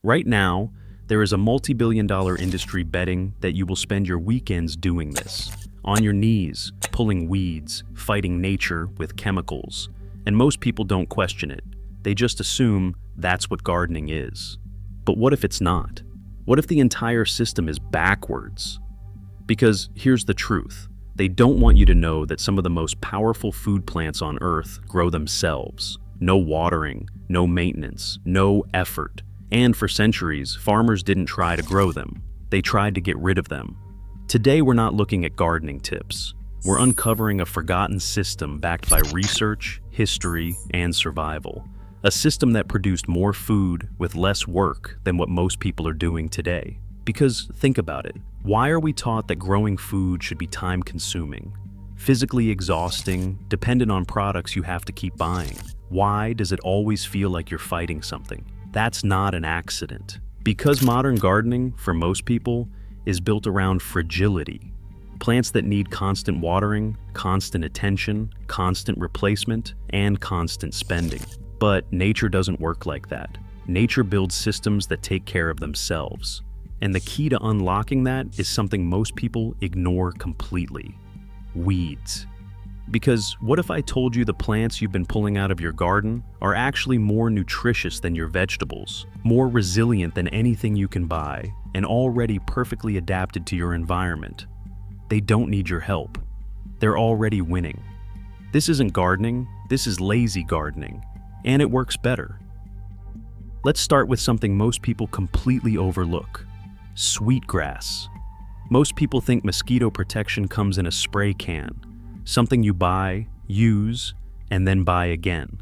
Right now, there is a multi-billion-dollar industry betting that you will spend your weekends doing this, on your knees, pulling weeds, fighting nature with chemicals. And most people don't question it. They just assume that's what gardening is. But what if it's not? What if the entire system is backwards? Because here's the truth. They don't want you to know that some of the most powerful food plants on Earth grow themselves. No watering, no maintenance, no effort. And for centuries, farmers didn't try to grow them. They tried to get rid of them. Today, we're not looking at gardening tips. We're uncovering a forgotten system backed by research, history, and survival. A system that produced more food with less work than what most people are doing today. Because think about it, why are we taught that growing food should be time-consuming, physically exhausting, dependent on products you have to keep buying? Why does it always feel like you're fighting something? That's not an accident. Because modern gardening, for most people, is built around fragility. Plants that need constant watering, constant attention, constant replacement, and constant spending. But nature doesn't work like that. Nature builds systems that take care of themselves. And the key to unlocking that is something most people ignore completely: weeds. Because what if I told you the plants you've been pulling out of your garden are actually more nutritious than your vegetables, more resilient than anything you can buy, and already perfectly adapted to your environment? They don't need your help. They're already winning. This isn't gardening, this is lazy gardening, and it works better. Let's start with something most people completely overlook: sweetgrass. Most people think mosquito protection comes in a spray can, something you buy, use, and then buy again.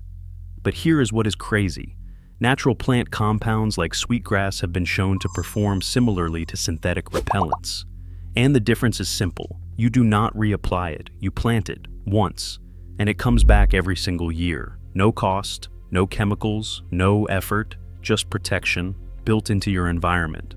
But here is what is crazy. Natural plant compounds like sweetgrass have been shown to perform similarly to synthetic repellents. And the difference is simple. You do not reapply it. You plant it once, and it comes back every single year. No cost, no chemicals, no effort, just protection built into your environment.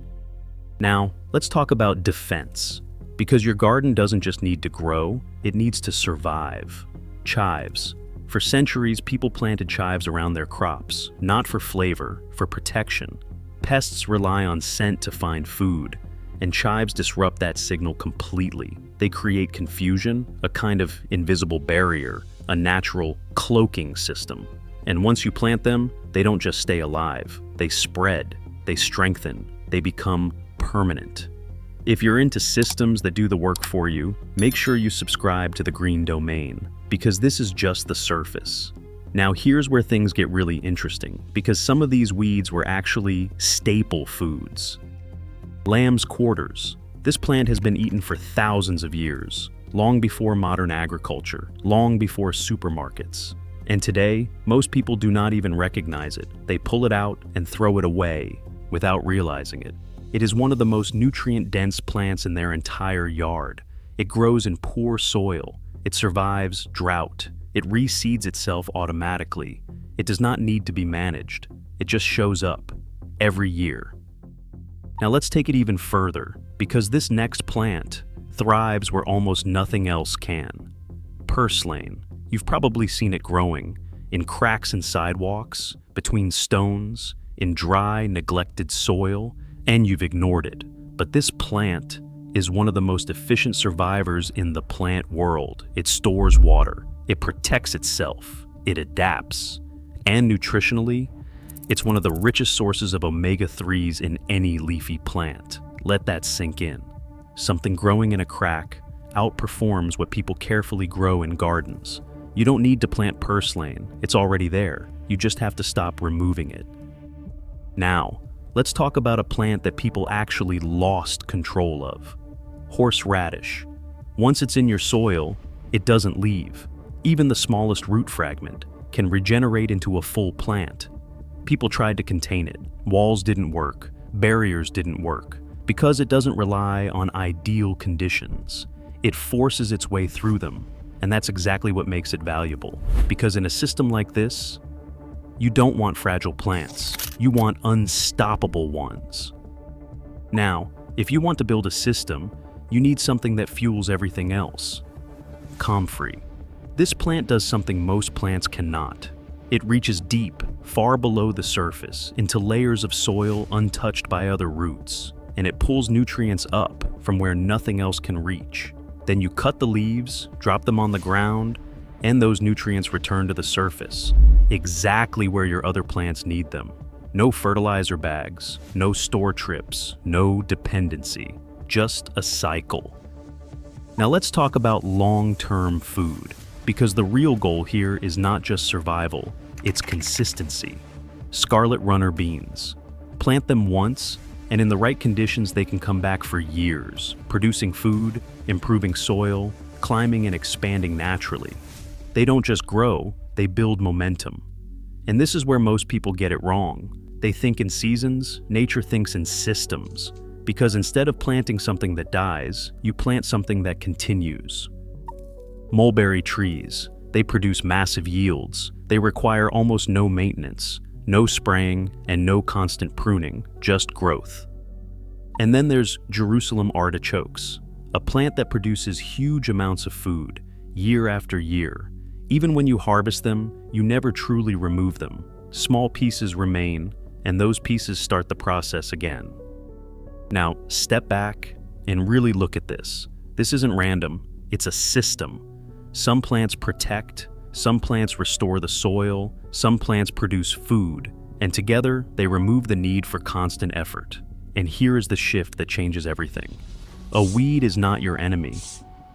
Now, let's talk about defense. Because your garden doesn't just need to grow, it needs to survive. Chives. For centuries, people planted chives around their crops, not for flavor, for protection. Pests rely on scent to find food, and chives disrupt that signal completely. They create confusion, a kind of invisible barrier, a natural cloaking system. And once you plant them, they don't just stay alive. They spread, they strengthen, they become permanent. If you're into systems that do the work for you, make sure you subscribe to the Green Domain, because this is just the surface. Now here's where things get really interesting, because some of these weeds were actually staple foods. Lamb's quarters. This plant has been eaten for thousands of years, long before modern agriculture, long before supermarkets. And today, most people do not even recognize it. They pull it out and throw it away without realizing it. It is one of the most nutrient-dense plants in their entire yard. It grows in poor soil. It survives drought. It reseeds itself automatically. It does not need to be managed. It just shows up every year. Now let's take it even further, because this next plant thrives where almost nothing else can. Purslane. You've probably seen it growing in cracks in sidewalks, between stones, in dry, neglected soil, and you've ignored it. But this plant is one of the most efficient survivors in the plant world. It stores water, it protects itself, it adapts. And nutritionally, it's one of the richest sources of omega-3s in any leafy plant. Let that sink in. Something growing in a crack outperforms what people carefully grow in gardens. You don't need to plant purslane, it's already there. You just have to stop removing it. Now, let's talk about a plant that people actually lost control of. Horseradish. Once it's in your soil, it doesn't leave. Even the smallest root fragment can regenerate into a full plant. People tried to contain it. Walls didn't work. Barriers didn't work. Because it doesn't rely on ideal conditions. It forces its way through them. And that's exactly what makes it valuable. Because in a system like this, you don't want fragile plants. You want unstoppable ones. Now, if you want to build a system, you need something that fuels everything else. Comfrey. This plant does something most plants cannot. It reaches deep, far below the surface, into layers of soil untouched by other roots, and it pulls nutrients up from where nothing else can reach. Then you cut the leaves, drop them on the ground, and those nutrients return to the surface, exactly where your other plants need them. No fertilizer bags, no store trips, no dependency, just a cycle. Now let's talk about long-term food, because the real goal here is not just survival, it's consistency. Scarlet runner beans. Plant them once, and in the right conditions they can come back for years, producing food, improving soil, climbing and expanding naturally. They don't just grow, they build momentum. And this is where most people get it wrong. They think in seasons, nature thinks in systems, because instead of planting something that dies, you plant something that continues. Mulberry trees. They produce massive yields. They require almost no maintenance, no spraying, and no constant pruning, just growth. And then there's Jerusalem artichokes, a plant that produces huge amounts of food, year after year. Even when you harvest them, you never truly remove them. Small pieces remain, and those pieces start the process again. Now, step back and really look at this. This isn't random, it's a system. Some plants protect, some plants restore the soil, some plants produce food, and together they remove the need for constant effort. And here is the shift that changes everything. A weed is not your enemy,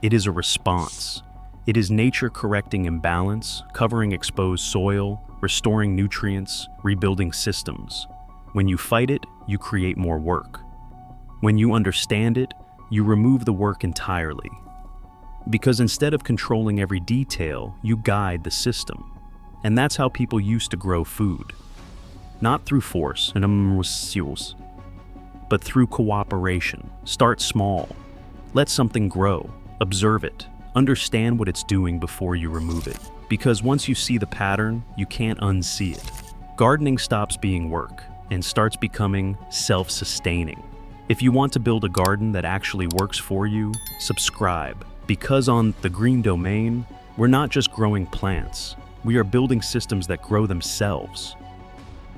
it is a response. It is nature correcting imbalance, covering exposed soil, restoring nutrients, rebuilding systems. When you fight it, you create more work. When you understand it, you remove the work entirely. Because instead of controlling every detail, you guide the system. And that's how people used to grow food. Not through force, but through cooperation. Start small. Let something grow. Observe it. Understand what it's doing before you remove it. Because once you see the pattern, you can't unsee it. Gardening stops being work and starts becoming self-sustaining. If you want to build a garden that actually works for you, subscribe. Because on The Green Domain, we're not just growing plants, we are building systems that grow themselves.